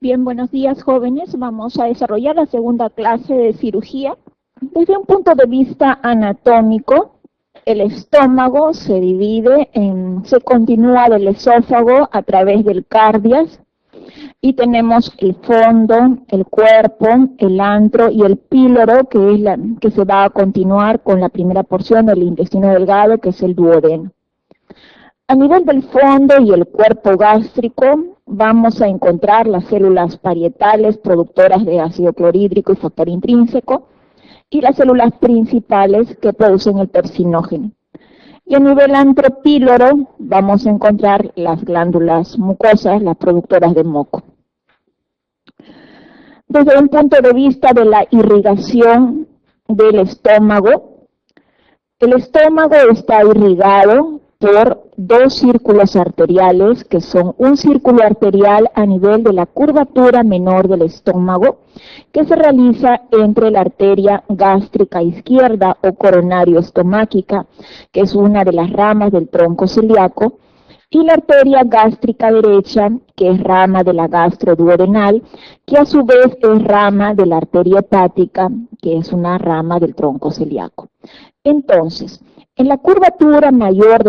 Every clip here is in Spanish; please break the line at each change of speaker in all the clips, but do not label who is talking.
Bien, buenos días, jóvenes. Vamos a desarrollar la segunda clase de cirugía. Desde un punto de vista anatómico, el estómago se continúa del esófago a través del cardias y tenemos el fondo, el cuerpo, el antro y el píloro, que se va a continuar con la primera porción del intestino delgado, que es el duodeno. A nivel del fondo y el cuerpo gástrico, vamos a encontrar las células parietales productoras de ácido clorhídrico y factor intrínseco, y las células principales que producen el pepsinógeno. Y a nivel antropíloro vamos a encontrar las glándulas mucosas, las productoras de moco. Desde un punto de vista de la irrigación del estómago, el estómago está irrigado por dos círculos arteriales, que son un círculo arterial a nivel de la curvatura menor del estómago, que se realiza entre la arteria gástrica izquierda o coronario-estomáquica, que es una de las ramas del tronco celíaco, y la arteria gástrica derecha, que es rama de la gastroduodenal, que a su vez es rama de la arteria hepática, que es una rama del tronco celíaco. Entonces, en la curvatura menor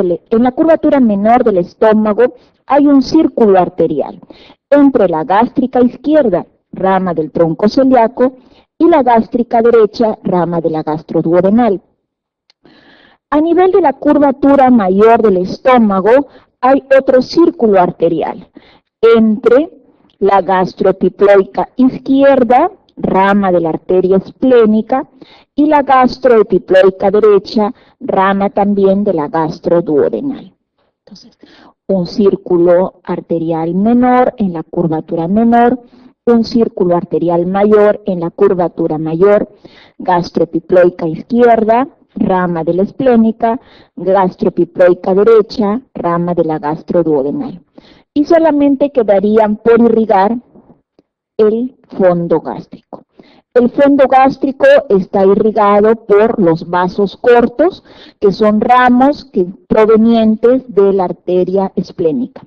del estómago hay un círculo arterial entre la gástrica izquierda, rama del tronco celíaco, y la gástrica derecha, rama de la gastroduodenal. A nivel de la curvatura mayor del estómago hay otro círculo arterial entre la gastroepiploica izquierda, rama de la arteria esplénica, y la gastroepiploica derecha, rama también de la gastroduodenal. Entonces, un círculo arterial menor en la curvatura menor, un círculo arterial mayor en la curvatura mayor, gastroepiploica izquierda, rama de la esplénica, gastroepiploica derecha, rama de la gastroduodenal. Y solamente quedarían por irrigar el fondo gástrico. El fondo gástrico está irrigado por los vasos cortos, que son ramos provenientes de la arteria esplénica.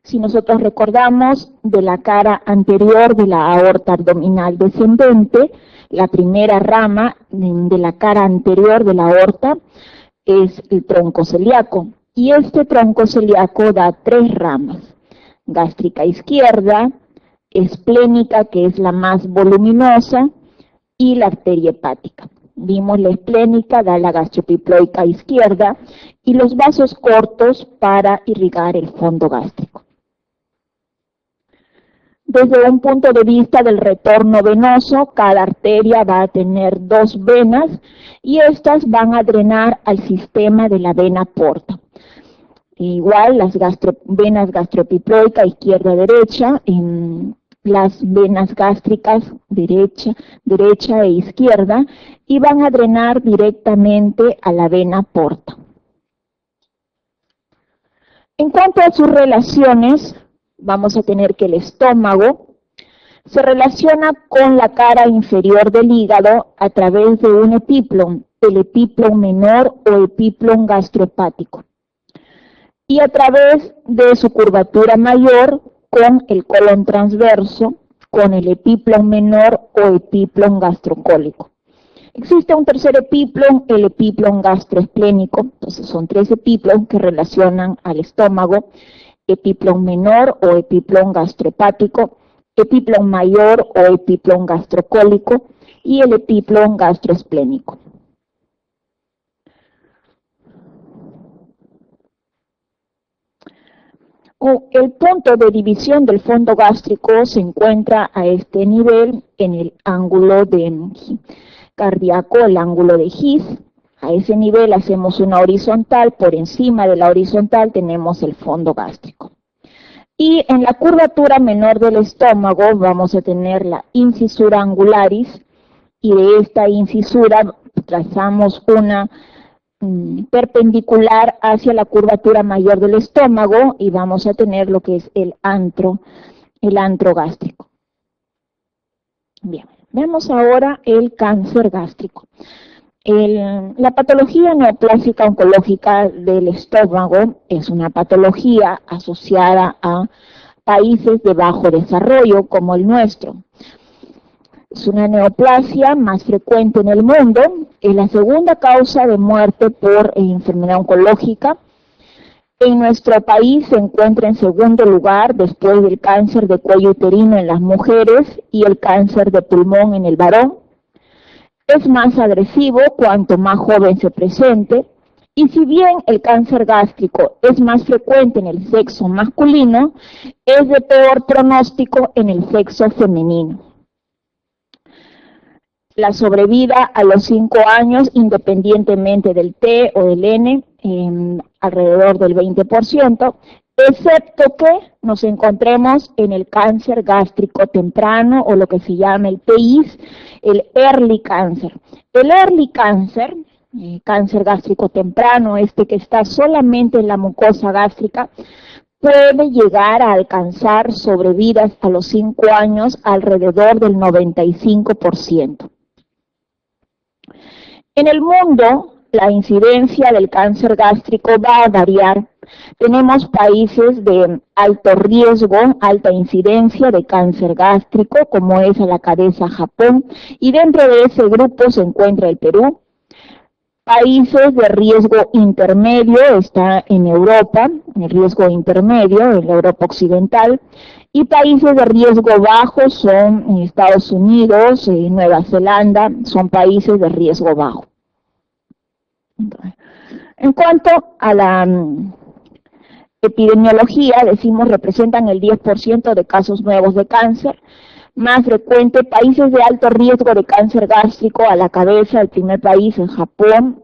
Si nosotros recordamos de la cara anterior de la aorta abdominal descendente, la primera rama de la cara anterior de la aorta es el tronco celíaco, y este tronco celíaco da tres ramas: gástrica izquierda, esplénica, que es la más voluminosa, y la arteria hepática. Vimos la esplénica, da la gastroepiploica izquierda, y los vasos cortos para irrigar el fondo gástrico. Desde un punto de vista del retorno venoso, cada arteria va a tener dos venas, y estas van a drenar al sistema de la vena porta. Igual las venas gastroepiploica izquierda-derecha, las venas gástricas derecha e izquierda, y van a drenar directamente a la vena porta. En cuanto a sus relaciones, vamos a tener que el estómago se relaciona con la cara inferior del hígado a través de un epiplon, el epiplon menor o epiplon gastrohepático, y a través de su curvatura mayor con el colon transverso, con el epiplon menor o epiplon gastrocólico. Existe un tercer epiplon, el epiplon gastroesplénico. Entonces son tres epiplon que relacionan al estómago: epiplon menor o epiplon gastrohepático, epiplon mayor o epiplon gastrocólico y el epiplon gastroesplénico. El punto de división del fondo gástrico se encuentra a este nivel en el ángulo cardíaco, el ángulo de His. A ese nivel hacemos una horizontal, por encima de la horizontal tenemos el fondo gástrico. Y en la curvatura menor del estómago vamos a tener la incisura angularis, y de esta incisura trazamos una perpendicular hacia la curvatura mayor del estómago, y vamos a tener lo que es el antro gástrico. Bien, veamos ahora el cáncer gástrico. La patología neoplásica oncológica del estómago es una patología asociada a países de bajo desarrollo como el nuestro. Es una neoplasia más frecuente en el mundo, es la segunda causa de muerte por enfermedad oncológica. En nuestro país se encuentra en segundo lugar después del cáncer de cuello uterino en las mujeres y el cáncer de pulmón en el varón. Es más agresivo cuanto más joven se presente, y si bien el cáncer gástrico es más frecuente en el sexo masculino, es de peor pronóstico en el sexo femenino. La sobrevida a los 5 años, independientemente del T o del N, alrededor del 20%, excepto que nos encontremos en el cáncer gástrico temprano, o lo que se llama el PIS, el early cancer. El early cancer, cáncer gástrico temprano, que está solamente en la mucosa gástrica, puede llegar a alcanzar sobrevidas a los 5 años alrededor del 95%. En el mundo, la incidencia del cáncer gástrico va a variar. Tenemos países de alto riesgo, alta incidencia de cáncer gástrico, como es a la cabeza Japón, y dentro de ese grupo se encuentra el Perú. Países de riesgo intermedio está en Europa, el riesgo intermedio en la Europa occidental, y países de riesgo bajo son Estados Unidos, Nueva Zelanda, son países de riesgo bajo. En cuanto a la epidemiología, decimos representan el 10% de casos nuevos de cáncer. Más frecuente, países de alto riesgo de cáncer gástrico a la cabeza, el primer país es Japón,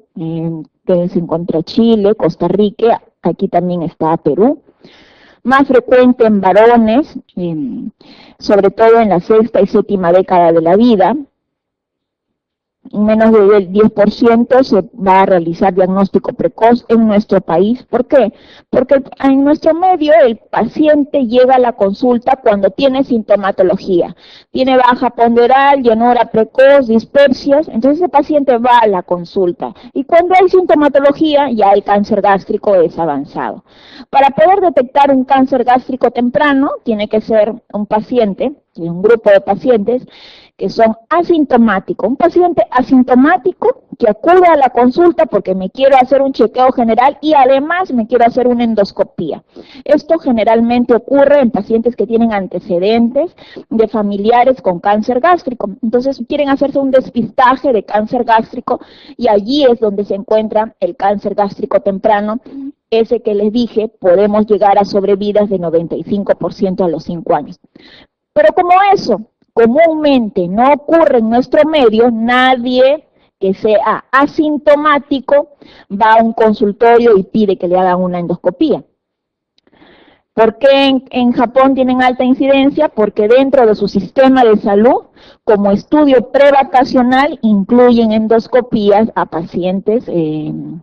que se encuentra Chile, Costa Rica, aquí también está Perú. Más frecuente en varones, sobre todo en la 6ª y 7ª década de la vida. Menos del 10% se va a realizar diagnóstico precoz en nuestro país. ¿Por qué? Porque en nuestro medio el paciente llega a la consulta cuando tiene sintomatología. Tiene baja ponderal, llenura precoz, dispersias, entonces el paciente va a la consulta. Y cuando hay sintomatología, ya el cáncer gástrico es avanzado. Para poder detectar un cáncer gástrico temprano, tiene que ser un paciente, un grupo de pacientes, que son asintomáticos. Un paciente asintomático que acude a la consulta porque me quiero hacer un chequeo general y además me quiero hacer una endoscopía. Esto generalmente ocurre en pacientes que tienen antecedentes de familiares con cáncer gástrico. Entonces quieren hacerse un despistaje de cáncer gástrico y allí es donde se encuentra el cáncer gástrico temprano. Ese que les dije, podemos llegar a sobrevidas de 95% a los 5 años. Pero como eso comúnmente no ocurre en nuestro medio, nadie que sea asintomático va a un consultorio y pide que le hagan una endoscopía. ¿Por qué en Japón tienen alta incidencia? Porque dentro de su sistema de salud, como estudio prevacacional, incluyen endoscopías a pacientes que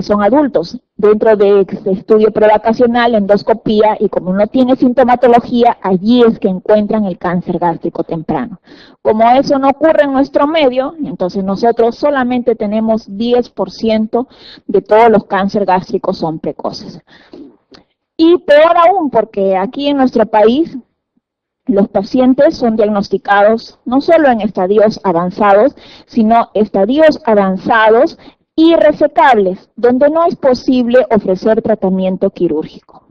son adultos. Dentro de este estudio prevacacional, endoscopía, y como no tiene sintomatología, allí es que encuentran el cáncer gástrico temprano. Como eso no ocurre en nuestro medio, entonces nosotros solamente tenemos 10% de todos los cánceres gástricos son precoces. Y peor aún, porque aquí en nuestro país los pacientes son diagnosticados no solo en estadios avanzados, sino estadios avanzados y irresecables, donde no es posible ofrecer tratamiento quirúrgico.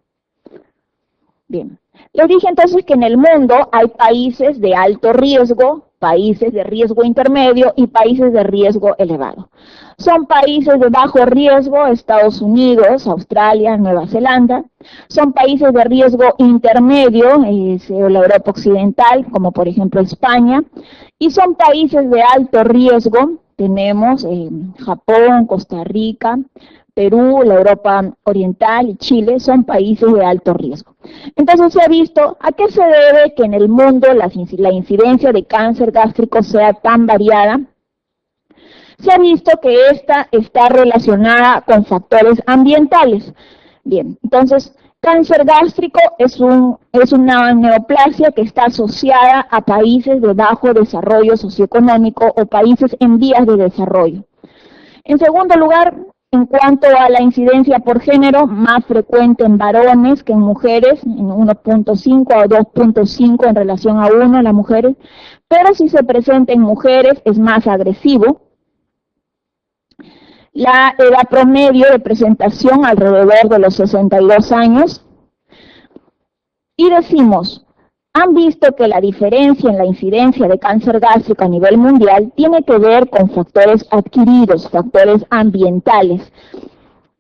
Bien, les dije entonces que en el mundo hay países de alto riesgo, países de riesgo intermedio y países de riesgo elevado. Son países de bajo riesgo, Estados Unidos, Australia, Nueva Zelanda. Son países de riesgo intermedio, la Europa occidental, como por ejemplo España. Y son países de alto riesgo, tenemos Japón, Costa Rica, Perú, la Europa oriental y Chile, son países de alto riesgo. Entonces se ha visto a qué se debe que en el mundo la incidencia de cáncer gástrico sea tan variada. Se ha visto que esta está relacionada con factores ambientales. Bien, entonces, cáncer gástrico es una neoplasia que está asociada a países de bajo desarrollo socioeconómico o países en vías de desarrollo. En segundo lugar, En cuanto a la incidencia por género, más frecuente en varones que en mujeres, en 1.5 o 2.5 en relación a 1 en las mujeres, pero si se presenta en mujeres es más agresivo. La edad promedio de presentación alrededor de los 62 años. Y decimos, han visto que la diferencia en la incidencia de cáncer gástrico a nivel mundial tiene que ver con factores adquiridos, factores ambientales.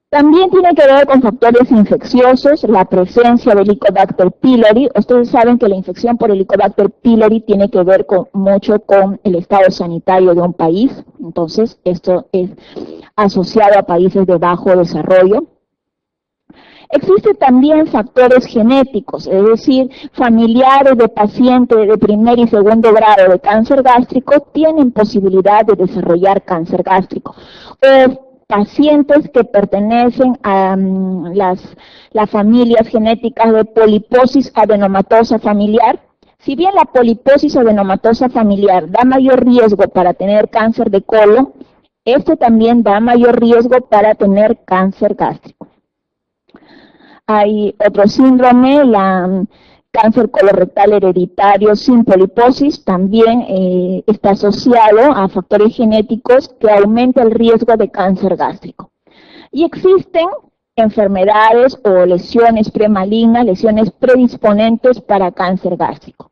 También tiene que ver con factores infecciosos, la presencia de Helicobacter pylori. Ustedes saben que la infección por Helicobacter pylori tiene que ver mucho con el estado sanitario de un país. Entonces, esto es asociado a países de bajo desarrollo. Existen también factores genéticos, es decir, familiares de pacientes de primer y segundo grado de cáncer gástrico tienen posibilidad de desarrollar cáncer gástrico. Pacientes que pertenecen a las familias genéticas de poliposis adenomatosa familiar. Si bien la poliposis adenomatosa familiar da mayor riesgo para tener cáncer de colon, este también da mayor riesgo para tener cáncer gástrico. Hay otro síndrome, cáncer colorectal hereditario sin poliposis, también está asociado a factores genéticos que aumentan el riesgo de cáncer gástrico. Y existen enfermedades o lesiones premalignas, lesiones predisponentes para cáncer gástrico.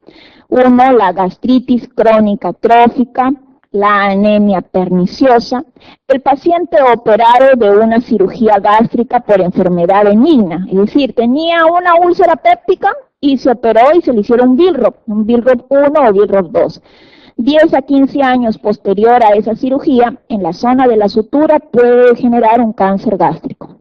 Uno, la gastritis crónica trófica, la anemia perniciosa, el paciente operado de una cirugía gástrica por enfermedad benigna, es decir, tenía una úlcera péptica y se operó y se le hicieron un BILROP 1 o BILROP 2. 10 a 15 años posterior a esa cirugía, en la zona de la sutura puede generar un cáncer gástrico.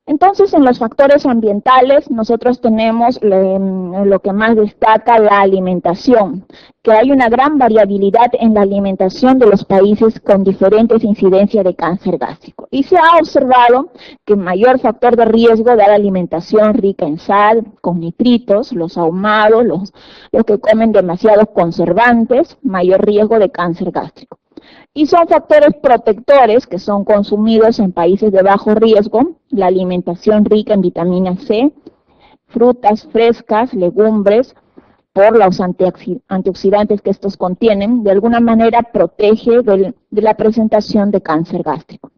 Entonces, en los factores ambientales, nosotros tenemos lo que más destaca la alimentación, que hay una gran variabilidad en la alimentación de los países con diferentes incidencias de cáncer gástrico. Y se ha observado que el mayor factor de riesgo da la alimentación rica en sal, con nitritos, los ahumados, los que comen demasiados conservantes, mayor riesgo de cáncer gástrico. Y son factores protectores que son consumidos en países de bajo riesgo, la alimentación rica en vitamina C, frutas frescas, legumbres, por los antioxidantes que estos contienen, de alguna manera protege de la presentación de cáncer gástrico.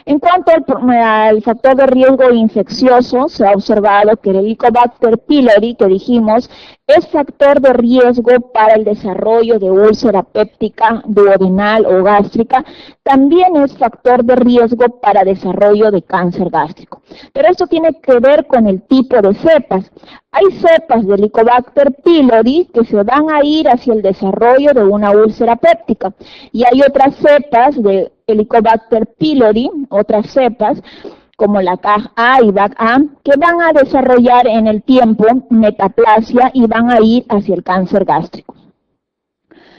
En cuanto al factor de riesgo infeccioso, se ha observado que el Helicobacter pylori, que dijimos, es factor de riesgo para el desarrollo de úlcera péptica, duodenal o gástrica. También es factor de riesgo para desarrollo de cáncer gástrico. Pero esto tiene que ver con el tipo de cepas. Hay cepas de Helicobacter pylori que se van a ir hacia el desarrollo de una úlcera péptica. Y hay otras cepas de Helicobacter pylori, otras cepas, como la CAG-A y BAC-A, que van a desarrollar en el tiempo metaplasia y van a ir hacia el cáncer gástrico.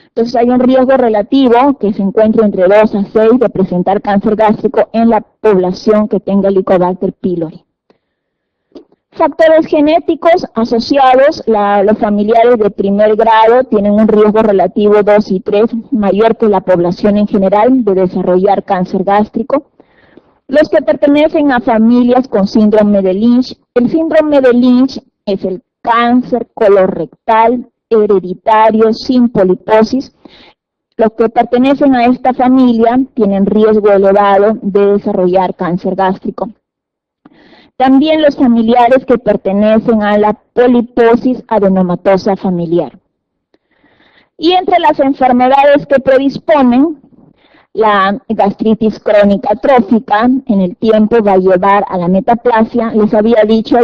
Entonces hay un riesgo relativo que se encuentra entre 2 a 6 de presentar cáncer gástrico en la población que tenga Helicobacter pylori. Factores genéticos asociados, los familiares de primer grado tienen un riesgo relativo 2 y 3 mayor que la población en general de desarrollar cáncer gástrico. Los que pertenecen a familias con síndrome de Lynch, el síndrome de Lynch es el cáncer colorectal hereditario sin poliposis. Los que pertenecen a esta familia tienen riesgo elevado de desarrollar cáncer gástrico. También los familiares que pertenecen a la poliposis adenomatosa familiar. Y entre las enfermedades que predisponen, la gastritis crónica trófica en el tiempo va a llevar a la metaplasia. Les había dicho,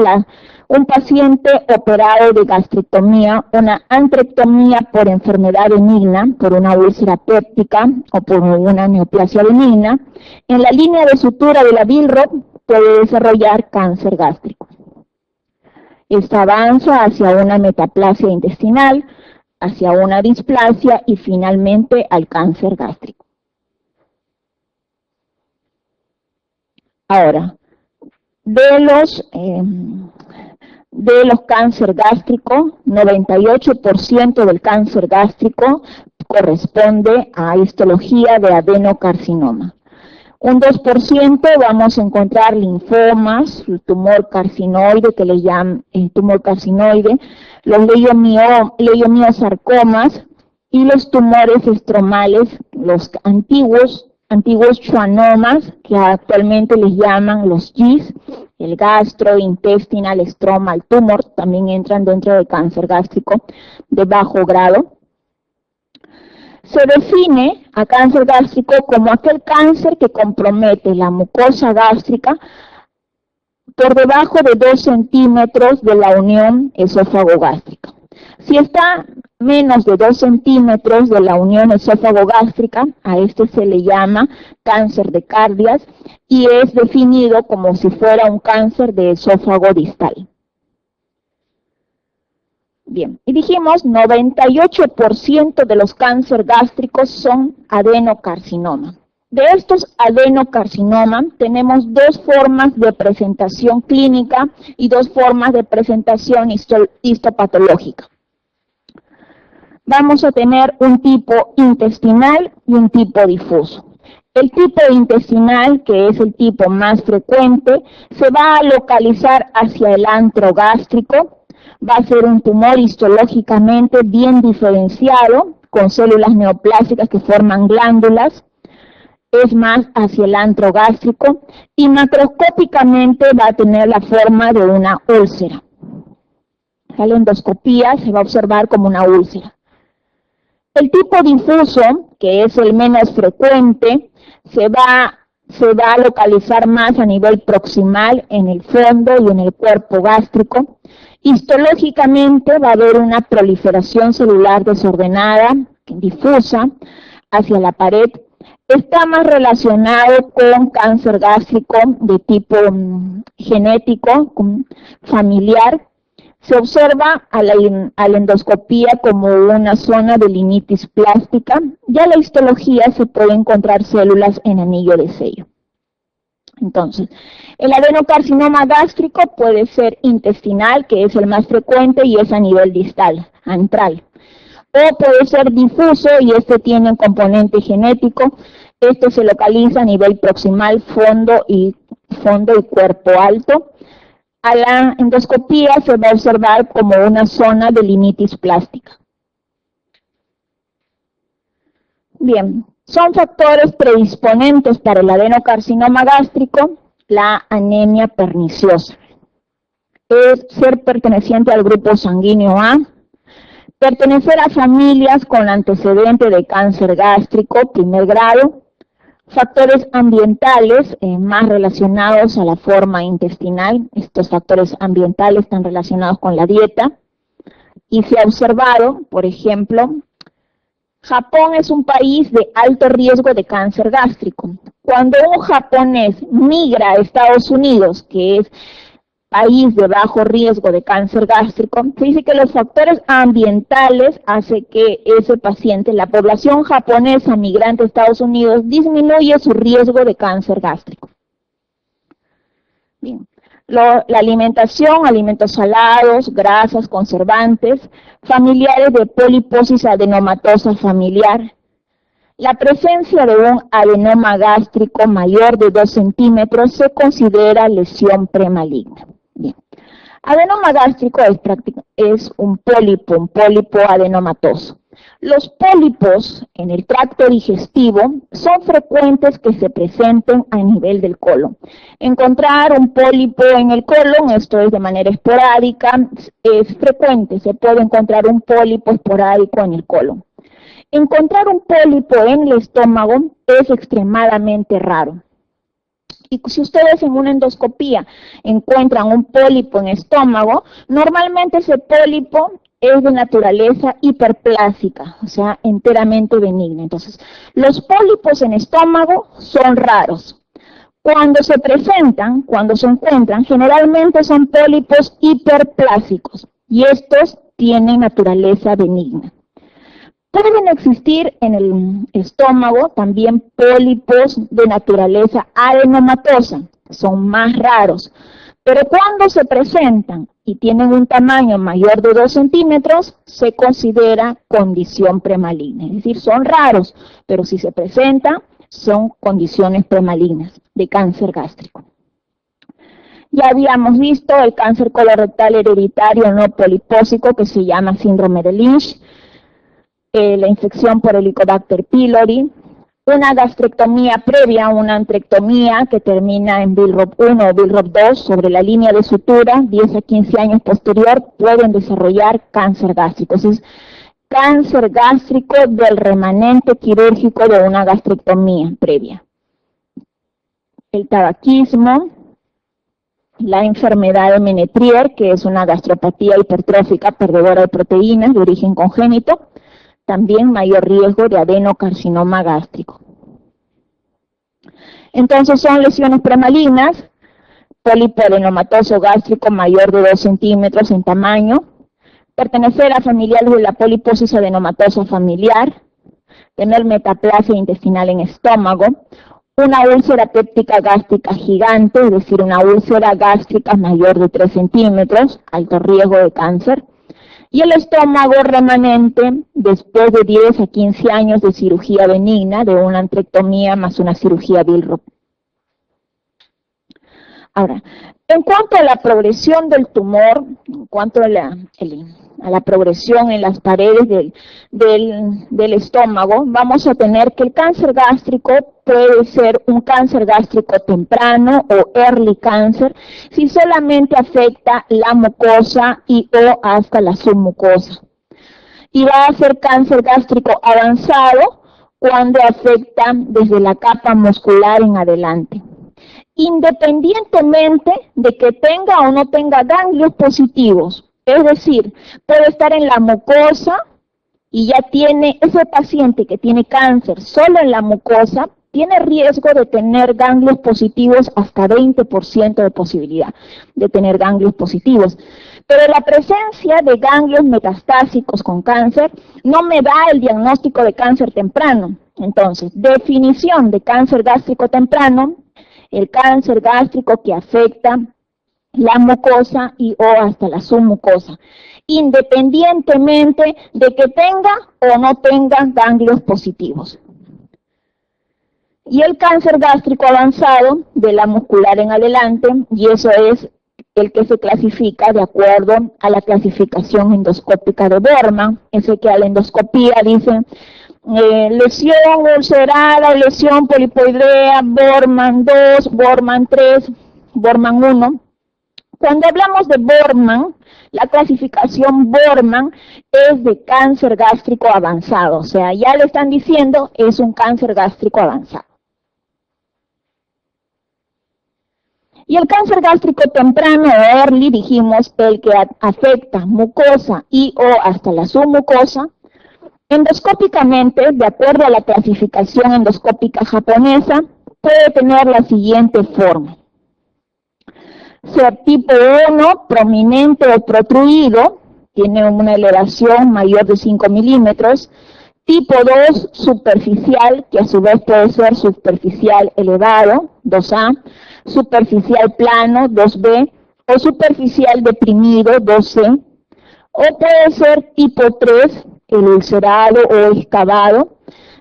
un paciente operado de gastrectomía, una antrectomía por enfermedad benigna, por una úlcera péptica o por una neoplasia benigna, en la línea de sutura de la BILROP puede desarrollar cáncer gástrico. Esta avanza hacia una metaplasia intestinal, hacia una displasia y finalmente al cáncer gástrico. Ahora, de los cáncer gástrico, 98% del cáncer gástrico corresponde a histología de adenocarcinoma. Un 2% vamos a encontrar linfomas, el tumor carcinoide, que le llaman el tumor carcinoide, los leiomiosarcomas y los tumores estromales, los antiguos schwannomas, que actualmente les llaman los GIS, el gastrointestinal stromal tumor, también entran dentro del cáncer gástrico de bajo grado. Se define a cáncer gástrico como aquel cáncer que compromete la mucosa gástrica por debajo de 2 centímetros de la unión esófago-gástrica. Si está menos de 2 centímetros de la unión esófago-gástrica, a este se le llama cáncer de Cardias y es definido como si fuera un cáncer de esófago distal. Bien, y dijimos 98% de los cánceres gástricos son adenocarcinoma. De estos adenocarcinoma tenemos 2 formas de presentación clínica y 2 formas de presentación histopatológica. Vamos a tener un tipo intestinal y un tipo difuso. El tipo intestinal, que es el tipo más frecuente, se va a localizar hacia el antro gástrico. Va a ser un tumor histológicamente bien diferenciado, con células neoplásicas que forman glándulas, es más hacia el antro gástrico, y macroscópicamente va a tener la forma de una úlcera. A la endoscopía se va a observar como una úlcera. El tipo difuso, que es el menos frecuente, se va a localizar más a nivel proximal en el fondo y en el cuerpo gástrico. Histológicamente va a haber una proliferación celular desordenada, difusa, hacia la pared. Está más relacionado con cáncer gástrico de tipo genético, familiar. Se observa a la endoscopía como una zona de linitis plástica. Ya en la histología se puede encontrar células en anillo de sello. Entonces, el adenocarcinoma gástrico puede ser intestinal, que es el más frecuente y es a nivel distal, antral. O puede ser difuso y este tiene un componente genético. Este se localiza a nivel proximal, fondo y cuerpo alto. A la endoscopía se va a observar como una zona de linitis plástica. Bien. Son factores predisponentes para el adenocarcinoma gástrico, la anemia perniciosa. Es ser perteneciente al grupo sanguíneo A, pertenecer a familias con antecedente de cáncer gástrico, primer grado, factores ambientales más relacionados a la forma intestinal. Estos factores ambientales están relacionados con la dieta y se ha observado, por ejemplo, Japón es un país de alto riesgo de cáncer gástrico. Cuando un japonés migra a Estados Unidos, que es país de bajo riesgo de cáncer gástrico, se dice que los factores ambientales hacen que ese paciente, la población japonesa migrante a Estados Unidos, disminuye su riesgo de cáncer gástrico. Bien. La alimentación, alimentos salados, grasas, conservantes, familiares de poliposis adenomatosa familiar. La presencia de un adenoma gástrico mayor de 2 centímetros se considera lesión premaligna. Bien. Adenoma gástrico es un pólipo adenomatoso. Los pólipos en el tracto digestivo son frecuentes que se presenten a nivel del colon. Encontrar un pólipo en el colon, esto es de manera esporádica, es frecuente, se puede encontrar un pólipo esporádico en el colon. Encontrar un pólipo en el estómago es extremadamente raro. Y si ustedes en una endoscopía encuentran un pólipo en estómago, normalmente ese pólipo es de naturaleza hiperplásica, o sea, enteramente benigna. Entonces, los pólipos en estómago son raros. Cuando se presentan, cuando se encuentran, generalmente son pólipos hiperplásicos y estos tienen naturaleza benigna. Pueden existir en el estómago también pólipos de naturaleza adenomatosa, son más raros, Pero cuando se presentan y tienen un tamaño mayor de 2 centímetros, se considera condición premaligna. Es decir, son raros, pero si se presentan, son condiciones premalignas de cáncer gástrico. Ya habíamos visto el cáncer colorectal hereditario no polipósico, que se llama síndrome de Lynch, la infección por Helicobacter pylori, una gastrectomía previa, una antrectomía que termina en Billroth 1 o Billroth 2 sobre la línea de sutura, 10 a 15 años posterior, pueden desarrollar cáncer gástrico. Es cáncer gástrico del remanente quirúrgico de una gastrectomía previa. El tabaquismo, la enfermedad de Menetrier, que es una gastropatía hipertrófica perdedora de proteínas de origen congénito, también mayor riesgo de adenocarcinoma gástrico. Entonces son lesiones premalignas, pólipo adenomatoso gástrico mayor de 2 centímetros en tamaño, pertenecer a familiares de la poliposis adenomatosa familiar, tener metaplasia intestinal en estómago, una úlcera péptica gástrica gigante, es decir, una úlcera gástrica mayor de 3 centímetros, alto riesgo de cáncer, y el estómago remanente después de 10 a 15 años de cirugía benigna, de una antrectomía más una cirugía Billroth. Ahora, en cuanto a la progresión del tumor, en cuanto a la progresión en las paredes del estómago, vamos a tener que el cáncer gástrico puede ser un cáncer gástrico temprano o early cancer si solamente afecta la mucosa y o hasta la submucosa. Y va a ser cáncer gástrico avanzado cuando afecta desde la capa muscular en adelante, independientemente de que tenga o no tenga ganglios positivos. Es decir, puede estar en la mucosa y ya tiene, ese paciente que tiene cáncer solo en la mucosa, tiene riesgo de tener ganglios positivos hasta 20% de posibilidad de tener ganglios positivos. Pero la presencia de ganglios metastásicos con cáncer no me da el diagnóstico de cáncer temprano. Entonces, definición de cáncer gástrico temprano, el cáncer gástrico que afecta la mucosa y o hasta la submucosa, independientemente de que tenga o no tenga ganglios positivos. Y el cáncer gástrico avanzado, de la muscular en adelante, y eso es el que se clasifica de acuerdo a la clasificación endoscópica de Borman, ese que a la endoscopía dice lesión ulcerada, lesión polipoidea, Borman 2, Borman 3, Borman 1. Cuando hablamos de Borman, la clasificación Borman es de cáncer gástrico avanzado, o sea, ya le están diciendo es un cáncer gástrico avanzado. Y el cáncer gástrico temprano o early, dijimos, el que afecta mucosa y o hasta la submucosa, endoscópicamente, de acuerdo a la clasificación endoscópica japonesa, puede tener la siguiente forma. Ser tipo 1, prominente o protruido, tiene una elevación mayor de 5 milímetros. Tipo 2, superficial, que a su vez puede ser superficial elevado, 2A, superficial plano, 2B, o superficial deprimido, 2C, o puede ser tipo 3, el ulcerado o excavado,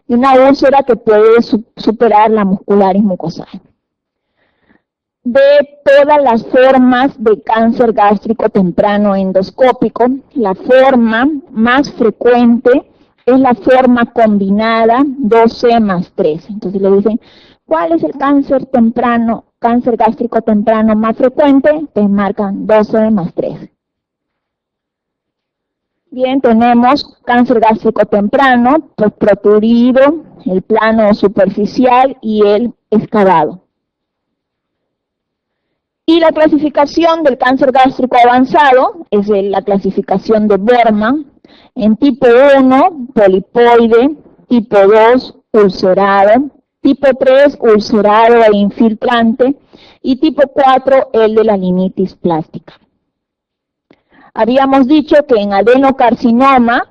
y una úlcera que puede superar la muscularis mucosal. De todas las formas de cáncer gástrico temprano endoscópico, la forma más frecuente es la forma combinada 2C más 3. Entonces le dicen, ¿cuál es el cáncer gástrico temprano más frecuente? Te marcan 2C más 3. Bien, tenemos cáncer gástrico temprano, protruido, el plano superficial y el excavado. Y la clasificación del cáncer gástrico avanzado es la clasificación de Borman, en tipo 1, polipoide, tipo 2, ulcerado, tipo 3, ulcerado e infiltrante, y tipo 4, el de la linitis plástica. Habíamos dicho que en adenocarcinoma,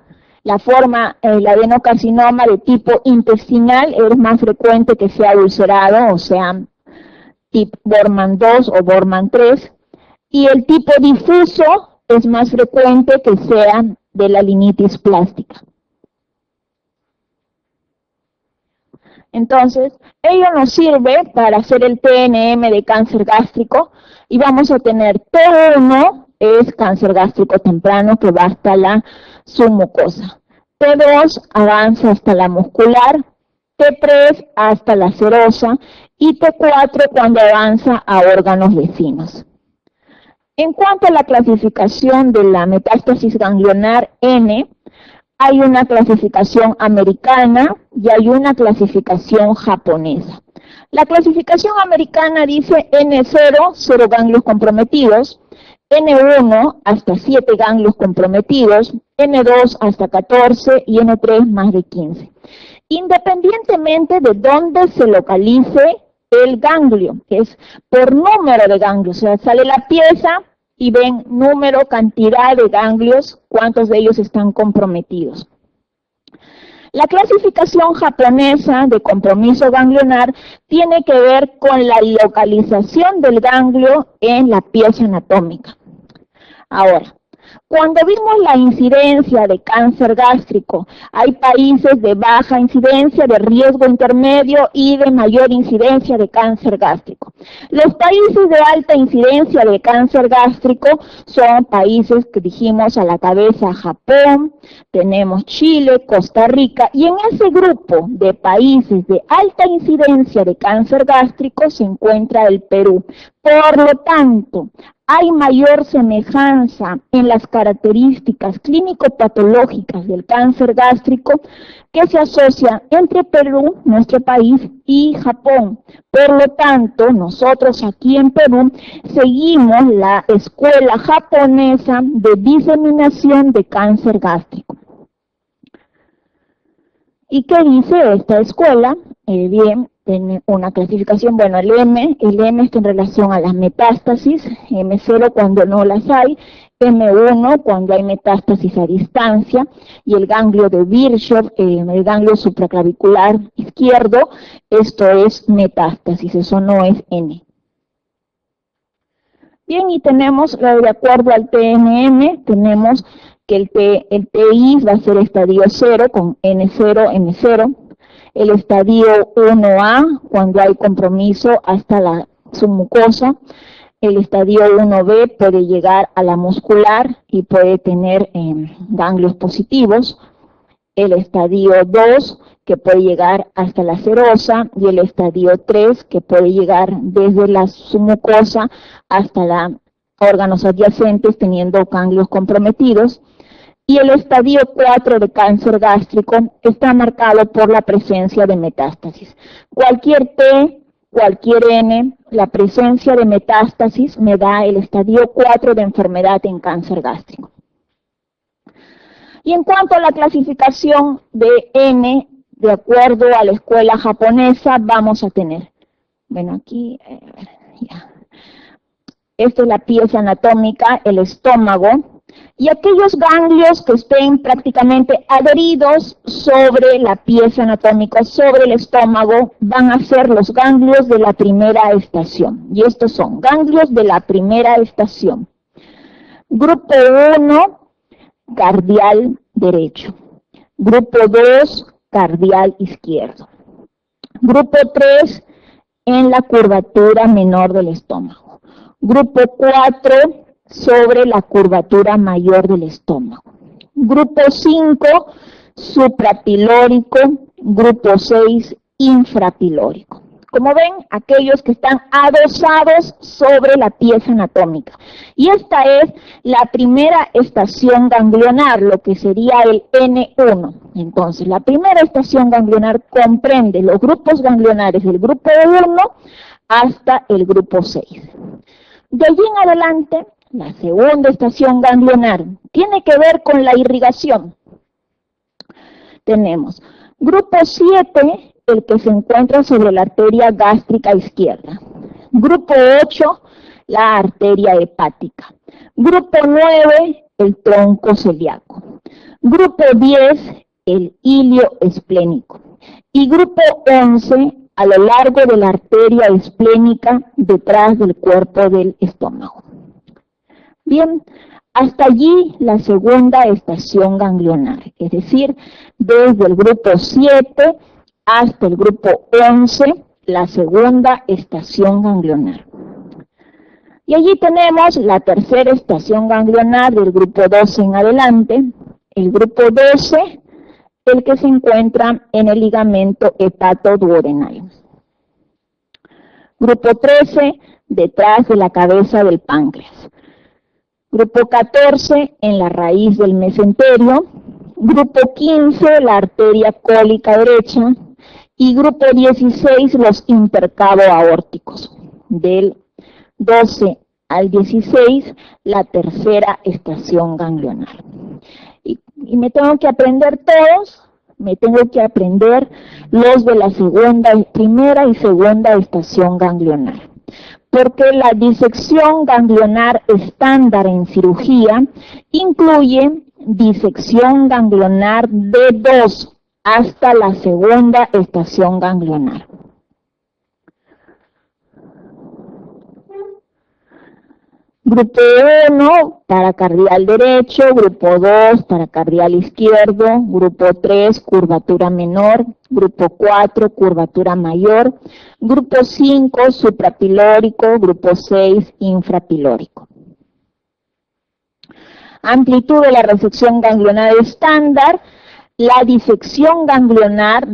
el adenocarcinoma de tipo intestinal es más frecuente que sea ulcerado, o sea, tipo Borman 2 o Borman 3, y el tipo difuso es más frecuente que sea de la rinitis plástica. Entonces, ello nos sirve para hacer el TNM de cáncer gástrico y vamos a tener T1 es cáncer gástrico temprano que va hasta la submucosa. T2 avanza hasta la muscular, T3 hasta la serosa y T4 cuando avanza a órganos vecinos. En cuanto a la clasificación de la metástasis ganglionar N, hay una clasificación americana y hay una clasificación japonesa. La clasificación americana dice N0, 0 ganglios comprometidos, N1 hasta 7 ganglios comprometidos, N2 hasta 14 y N3 más de 15. Independientemente de dónde se localice el ganglio, que es por número de ganglios, o sea, sale la pieza y ven número, cantidad de ganglios, cuántos de ellos están comprometidos. La clasificación japonesa de compromiso ganglionar tiene que ver con la localización del ganglio en la pieza anatómica. Ahora, cuando vimos la incidencia de cáncer gástrico, hay países de baja incidencia, de riesgo intermedio y de mayor incidencia de cáncer gástrico. Los países de alta incidencia de cáncer gástrico son países que dijimos a la cabeza: Japón, tenemos Chile, Costa Rica, y en ese grupo de países de alta incidencia de cáncer gástrico se encuentra el Perú. Por lo tanto, hay mayor semejanza en las características clínico-patológicas del cáncer gástrico que se asocia entre Perú, nuestro país, y Japón. Por lo tanto, nosotros aquí en Perú seguimos la escuela japonesa de diseminación de cáncer gástrico. ¿Y qué dice esta escuela? Bien, tiene una clasificación, bueno, el M está en relación a las metástasis, M0 cuando no las hay, M1 cuando hay metástasis a distancia, y el ganglio de Virchow, el ganglio supraclavicular izquierdo, esto es metástasis, eso no es N. Bien, y tenemos, de acuerdo al TNM, tenemos que el TI va a ser estadio 0 con N0, M0, el estadio 1A cuando hay compromiso hasta la submucosa, el estadio 1B puede llegar a la muscular y puede tener ganglios positivos, el estadio 2 que puede llegar hasta la serosa y el estadio 3 que puede llegar desde la submucosa hasta los órganos adyacentes teniendo ganglios comprometidos. Y el estadio 4 de cáncer gástrico está marcado por la presencia de metástasis. Cualquier T, cualquier N, la presencia de metástasis me da el estadio 4 de enfermedad en cáncer gástrico. Y en cuanto a la clasificación de N, de acuerdo a la escuela japonesa, vamos a tener, bueno, aquí, ya. Esta es la pieza anatómica, el estómago, y aquellos ganglios que estén prácticamente adheridos sobre la pieza anatómica, sobre el estómago, van a ser los ganglios de la primera estación. Y estos son ganglios de la primera estación. Grupo 1, cardial derecho. Grupo 2, cardial izquierdo. Grupo 3, en la curvatura menor del estómago. Grupo 4, sobre la curvatura mayor del estómago. Grupo 5, suprapilórico. Grupo 6, infrapilórico. Como ven, aquellos que están adosados sobre la pieza anatómica. Y esta es la primera estación ganglionar, lo que sería el N1. Entonces, la primera estación ganglionar comprende los grupos ganglionares del grupo 1 hasta el grupo 6. De allí en adelante, la segunda estación ganglionar tiene que ver con la irrigación. Tenemos grupo 7, el que se encuentra sobre la arteria gástrica izquierda. Grupo 8, la arteria hepática. Grupo 9, el tronco celíaco. Grupo 10, el ilio esplénico. Y grupo 11, a lo largo de la arteria esplénica detrás del cuerpo del estómago. Bien, hasta allí la segunda estación ganglionar, es decir, desde el grupo 7 hasta el grupo 11, la segunda estación ganglionar. Y allí tenemos la tercera estación ganglionar del grupo 12 en adelante, el grupo 12, el que se encuentra en el ligamento hepatoduodenal. Grupo 13, detrás de la cabeza del páncreas. Grupo 14, en la raíz del mesenterio. Grupo 15, la arteria cólica derecha. Y grupo 16, los intercabo-aórticos. Del 12 al 16, la tercera estación ganglionar. Y me tengo que aprender todos, me tengo que aprender los de la primera y segunda estación ganglionar. Porque la disección ganglionar estándar en cirugía incluye disección ganglionar de 2 hasta la segunda estación ganglionar. Grupo 1, paracardial derecho, grupo 2, paracardial izquierdo, grupo 3, curvatura menor, grupo 4, curvatura mayor, grupo 5, suprapilórico, grupo 6, infrapilórico. Amplitud de la resección ganglionar estándar, la disección ganglionar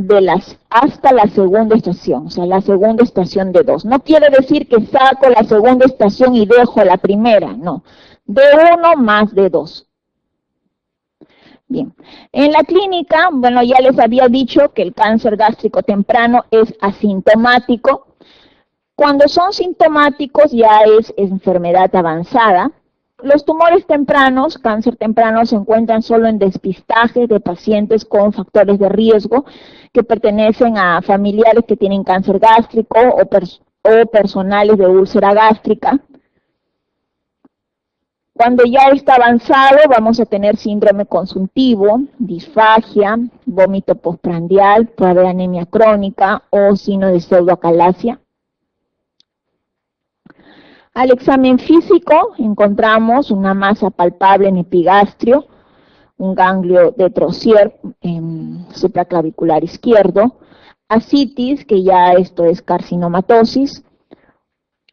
hasta la segunda estación, o sea, la segunda estación de 2. No quiere decir que saco la segunda estación y dejo la primera, no. De 1 más de 2. Bien, en la clínica, bueno, ya les había dicho que el cáncer gástrico temprano es asintomático. Cuando son sintomáticos ya es enfermedad avanzada. Los tumores tempranos, cáncer temprano, se encuentran solo en despistaje de pacientes con factores de riesgo que pertenecen a familiares que tienen cáncer gástrico o personales de úlcera gástrica. Cuando ya está avanzado, vamos a tener síndrome consuntivo, disfagia, vómito postprandial, puede haber anemia crónica o signo de pseudoacalasia. Al examen físico encontramos una masa palpable en epigastrio, un ganglio de Trozier supraclavicular izquierdo, ascitis, que ya esto es carcinomatosis,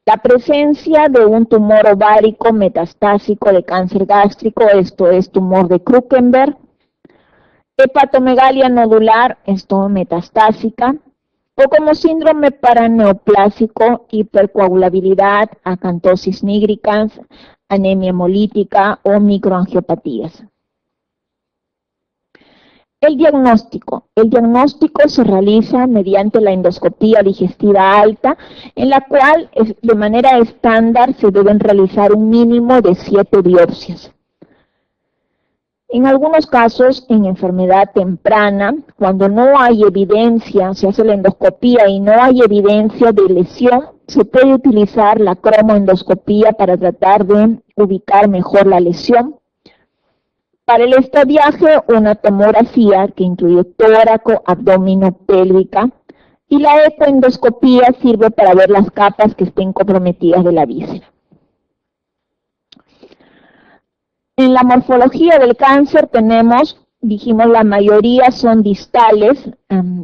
la presencia de un tumor ovárico metastásico de cáncer gástrico, esto es tumor de Krukenberg, hepatomegalia nodular, esto metastásica, o como síndrome paraneoplásico, hipercoagulabilidad, acantosis nigricans, anemia hemolítica o microangiopatías. El diagnóstico se realiza mediante la endoscopía digestiva alta, en la cual de manera estándar se deben realizar un mínimo de 7 biopsias. En algunos casos, en enfermedad temprana, cuando no hay evidencia, se hace la endoscopía y no hay evidencia de lesión, se puede utilizar la cromoendoscopía para tratar de ubicar mejor la lesión. Para el estadiaje, una tomografía que incluye tóraco, abdomen, pélvica, y la ecoendoscopía sirve para ver las capas que estén comprometidas de la víscera. En la morfología del cáncer tenemos, dijimos, la mayoría son distales,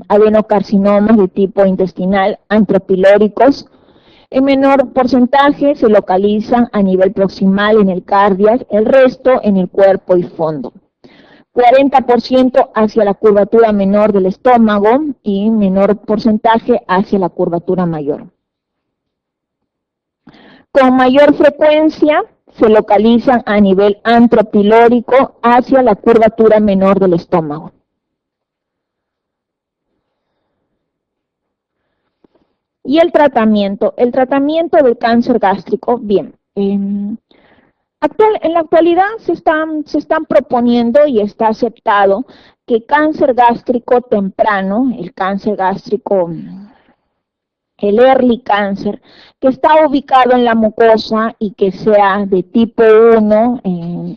adenocarcinomas de tipo intestinal, antropilóricos. En menor porcentaje se localizan a nivel proximal en el cardiac, el resto en el cuerpo y fondo. 40% hacia la curvatura menor del estómago y menor porcentaje hacia la curvatura mayor. Con mayor frecuencia se localizan a nivel antropilórico hacia la curvatura menor del estómago. Y el tratamiento del cáncer gástrico, bien, en la actualidad se están proponiendo y está aceptado que cáncer gástrico temprano, el cáncer gástrico, el early cáncer, que está ubicado en la mucosa y que sea de tipo 1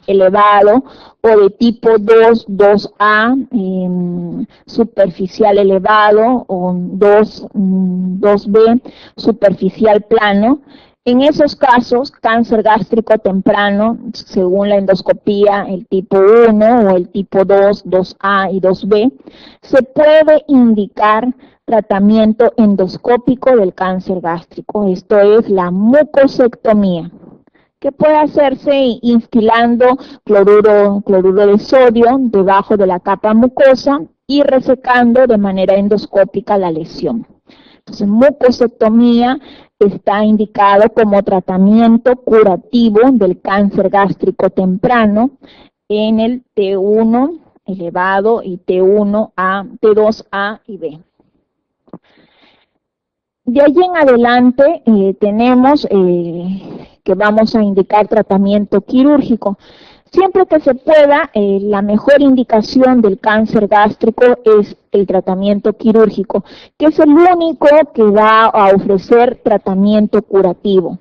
elevado o de tipo 2, 2A superficial elevado o 2B superficial plano, En esos casos, cáncer gástrico temprano, según la endoscopía, el tipo 1 o el tipo 2, 2A y 2B, se puede indicar tratamiento endoscópico del cáncer gástrico, esto es la mucosectomía, que puede hacerse instilando cloruro de sodio debajo de la capa mucosa y resecando de manera endoscópica la lesión. Entonces, mucosectomía está indicado como tratamiento curativo del cáncer gástrico temprano en el T1 elevado y T1A, T2A y B. De allí en adelante tenemos que vamos a indicar tratamiento quirúrgico. Siempre que se pueda, la mejor indicación del cáncer gástrico es el tratamiento quirúrgico, que es el único que va a ofrecer tratamiento curativo.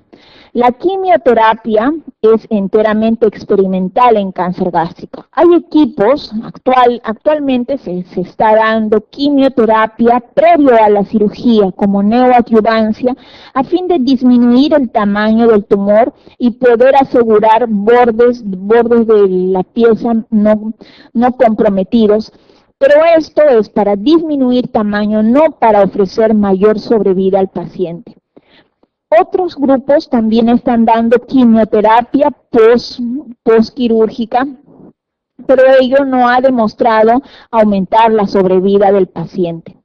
La quimioterapia es enteramente experimental en cáncer gástrico. Hay equipos, actualmente se está dando quimioterapia previo a la cirugía como neoadyuvancia a fin de disminuir el tamaño del tumor y poder asegurar bordes de la pieza no comprometidos. Pero esto es para disminuir tamaño, no para ofrecer mayor sobrevida al paciente. Otros grupos también están dando quimioterapia postquirúrgica, pero ello no ha demostrado aumentar la sobrevida del paciente.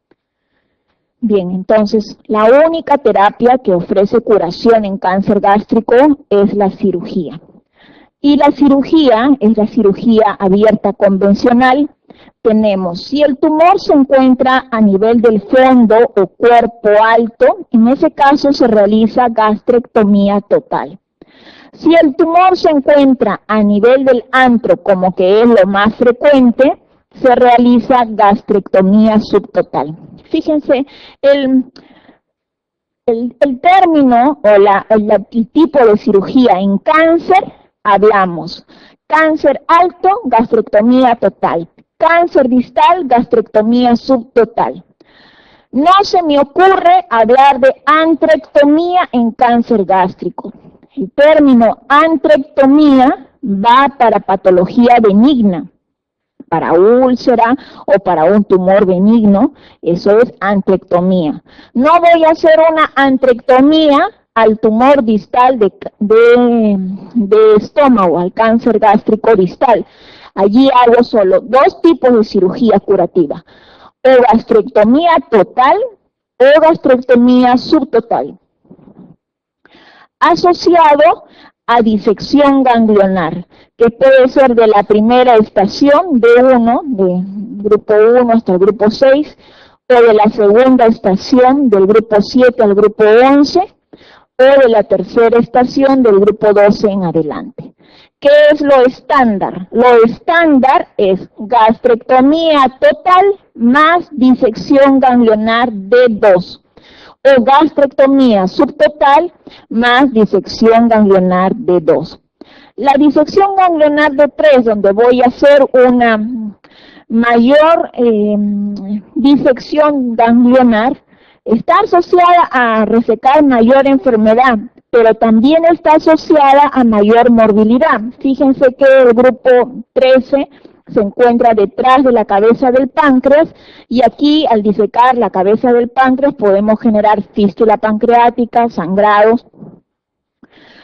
Bien, entonces, la única terapia que ofrece curación en cáncer gástrico es la cirugía. Y la cirugía es la cirugía abierta convencional. Tenemos, si el tumor se encuentra a nivel del fondo o cuerpo alto, en ese caso se realiza gastrectomía total. Si el tumor se encuentra a nivel del antro, como que es lo más frecuente, se realiza gastrectomía subtotal. Fíjense, el término o el tipo de cirugía en cáncer, hablamos cáncer alto, gastrectomía total. Cáncer distal, gastrectomía subtotal. No se me ocurre hablar de antrectomía en cáncer gástrico. El término antrectomía va para patología benigna, para úlcera o para un tumor benigno, eso es antrectomía. No voy a hacer una antrectomía al tumor distal de estómago, al cáncer gástrico distal. Allí hago solo dos tipos de cirugía curativa, o gastrectomía total o gastrectomía subtotal, asociado a disección ganglionar, que puede ser de la primera estación D1, de grupo 1 hasta el grupo 6, o de la segunda estación del grupo 7 al grupo 11, o de la tercera estación del grupo 12 en adelante. ¿Qué es lo estándar? Lo estándar es gastrectomía total más disección ganglionar D2 o gastrectomía subtotal más disección ganglionar D2. La disección ganglionar D3, donde voy a hacer una mayor disección ganglionar, está asociada a resecar mayor enfermedad, pero también está asociada a mayor morbilidad. Fíjense que el grupo 13 se encuentra detrás de la cabeza del páncreas y aquí al disecar la cabeza del páncreas podemos generar fístula pancreática, sangrados,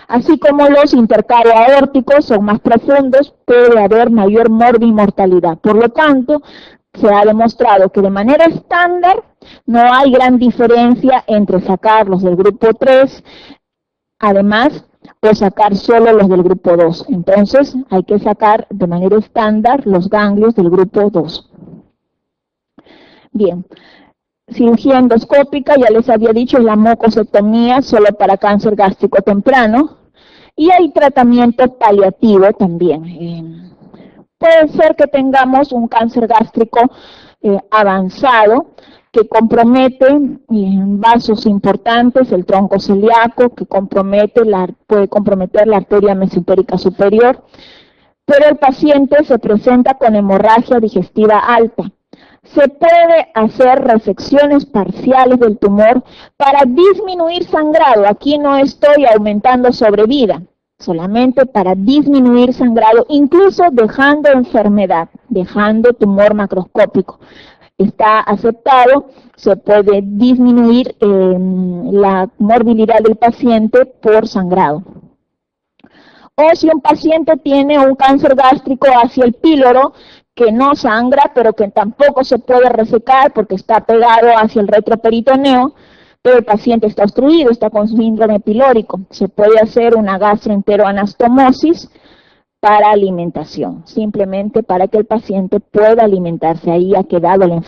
así como los intercaros aórticos son más profundos, puede haber mayor mortalidad. Por lo tanto, se ha demostrado que de manera estándar no hay gran diferencia entre sacarlos del grupo 3, además, o sacar solo los del grupo 2. Entonces, hay que sacar de manera estándar los ganglios del grupo 2. Bien, cirugía endoscópica, ya les había dicho, es la mucosectomía solo para cáncer gástrico temprano. Y hay tratamiento paliativo también. Puede ser que tengamos un cáncer gástrico avanzado, que compromete vasos importantes, el tronco celíaco, que puede comprometer la arteria mesentérica superior, pero el paciente se presenta con hemorragia digestiva alta. Se puede hacer resecciones parciales del tumor para disminuir sangrado. Aquí no estoy aumentando sobrevida, solamente para disminuir sangrado, incluso dejando enfermedad, dejando tumor macroscópico. Está aceptado, se puede disminuir la morbilidad del paciente por sangrado. O si un paciente tiene un cáncer gástrico hacia el píloro, que no sangra, pero que tampoco se puede resecar porque está pegado hacia el retroperitoneo, pero el paciente está obstruido, está con síndrome pilórico. Se puede hacer una gastroenteroanastomosis para alimentación, simplemente para que el paciente pueda alimentarse. Ahí ha quedado la enfermedad.